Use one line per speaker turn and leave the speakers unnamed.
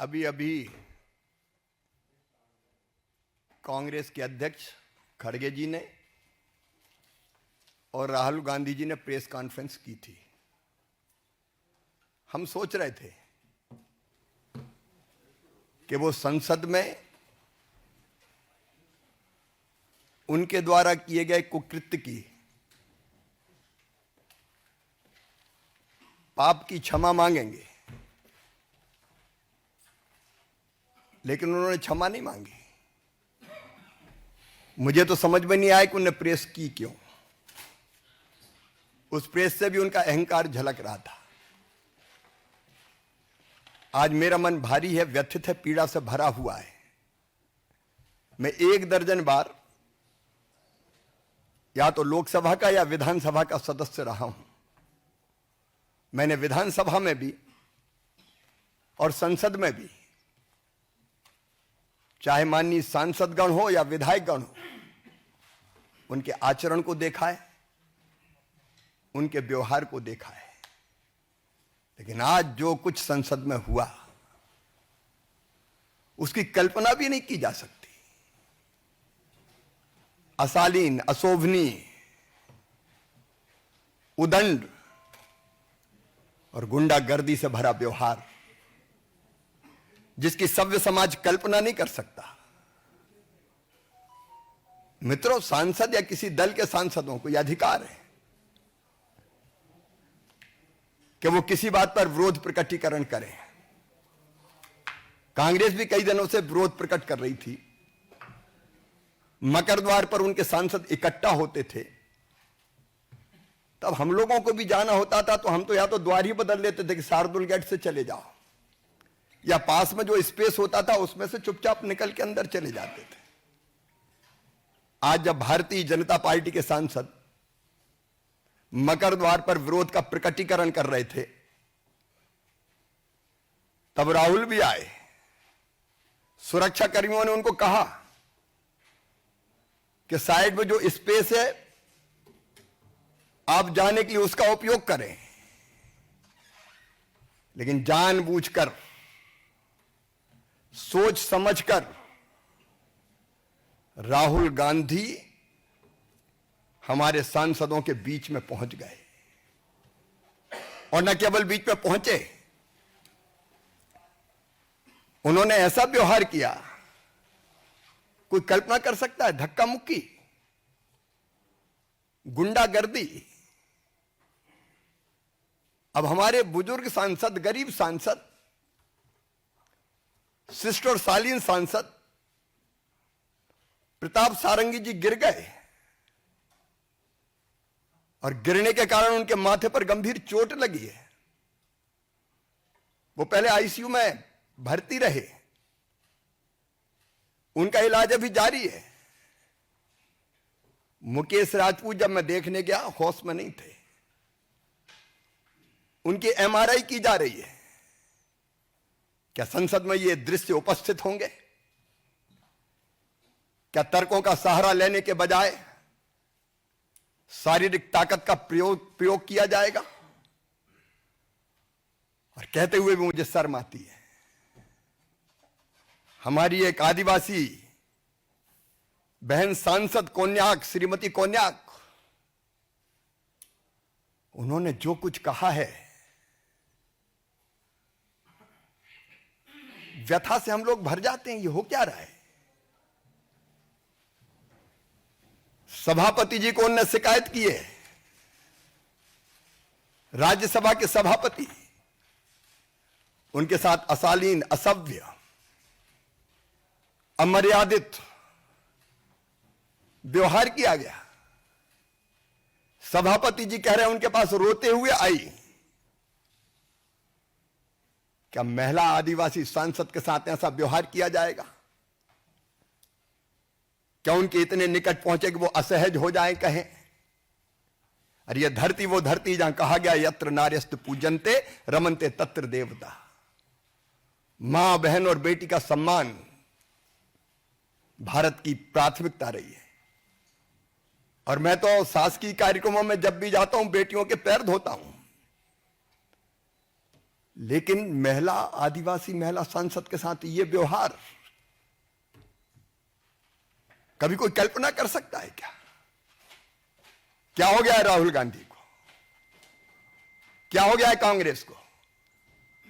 अभी अभी कांग्रेस के अध्यक्ष खड़गे जी ने और राहुल गांधी जी ने प्रेस कॉन्फ्रेंस की थी। हम सोच रहे थे कि वो संसद में उनके द्वारा किए गए कुकृत्य की, पाप की क्षमा मांगेंगे, लेकिन उन्होंने क्षमा नहीं मांगी। मुझे तो समझ में नहीं आया कि उन्होंने प्रेस की क्यों। उस प्रेस से भी उनका अहंकार झलक रहा था। आज मेरा मन भारी है, व्यथित है, पीड़ा से भरा हुआ है। मैं 1 दर्जन बार या तो लोकसभा का या विधानसभा का सदस्य रहा हूं। मैंने विधानसभा में भी और संसद में भी, चाहे माननीय सांसदगण हो या विधायकगण हो, उनके आचरण को देखा है, उनके व्यवहार को देखा है। लेकिन आज जो कुछ संसद में हुआ, उसकी कल्पना भी नहीं की जा सकती। अशालीन, अशोभनीय, उदंड और गुंडागर्दी से भरा व्यवहार, जिसकी सभ्य समाज कल्पना नहीं कर सकता। मित्रों, सांसद या किसी दल के सांसदों को यह अधिकार है कि वो किसी बात पर विरोध प्रकटीकरण करें। कांग्रेस भी कई दिनों से विरोध प्रकट कर रही थी। मकर द्वार पर उनके सांसद इकट्ठा होते थे, तब हम लोगों को भी जाना होता था तो हम तो या तो द्वार ही बदल लेते थे कि शार्दुल गेट से चले जाओ, या पास में जो स्पेस होता था उसमें से चुपचाप निकल के अंदर चले जाते थे। आज जब भारतीय जनता पार्टी के सांसद मकर द्वार पर विरोध का प्रकटीकरण कर रहे थे, तब राहुल भी आए। सुरक्षा कर्मियों ने उनको कहा कि साइड में जो स्पेस है आप जाने के लिए उसका उपयोग करें। लेकिन जानबूझकर, सोच समझकर राहुल गांधी हमारे सांसदों के बीच में पहुंच गए। और न केवल बीच में पहुंचे, उन्होंने ऐसा व्यवहार किया, कोई कल्पना कर सकता है? धक्का मुक्की, गुंडागर्दी। अब हमारे बुजुर्ग सांसद, गरीब सांसद, शिष्ट और शालीन सांसद प्रताप सारंगी जी गिर गए और गिरने के कारण उनके माथे पर गंभीर चोट लगी है। वो पहले आईसीयू में भर्ती रहे, उनका इलाज अभी जारी है। मुकेश राजपूत जब मैं देखने गया, होश में नहीं थे। उनकी एमआरआई की जा रही है। क्या संसद में ये दृश्य उपस्थित होंगे? क्या तर्कों का सहारा लेने के बजाय शारीरिक ताकत का प्रयोग किया जाएगा? और कहते हुए भी मुझे शर्म आती है। हमारी एक आदिवासी बहन सांसद कोन्याक, श्रीमती कोन्याक, उन्होंने जो कुछ कहा है, व्यथा से हम लोग भर जाते हैं। ये हो क्या रहा है? सभापति जी को उन्होंने शिकायत की है, राज्यसभा के सभापति। उनके साथ अशालीन, असभ्य, अमर्यादित व्यवहार किया गया। सभापति जी कह रहे हैं उनके पास रोते हुए आई। क्या महिला आदिवासी सांसद के साथ ऐसा व्यवहार किया जाएगा? क्या उनके इतने निकट पहुंचे कि वो असहज हो जाए, कहें अरे ये धरती वो धरती जहां कहा गया यत्र नार्यस्त पूजन्ते रमन्ते तत्र देवता। मां, बहन और बेटी का सम्मान भारत की प्राथमिकता रही है। और मैं तो शासकीय कार्यक्रमों में जब भी जाता हूं, बेटियों के पैर धोता हूं। लेकिन महिला, आदिवासी महिला सांसद के साथ ये व्यवहार कभी कोई कल्पना कर सकता है क्या? क्या हो गया है राहुल गांधी को? क्या हो गया है कांग्रेस को?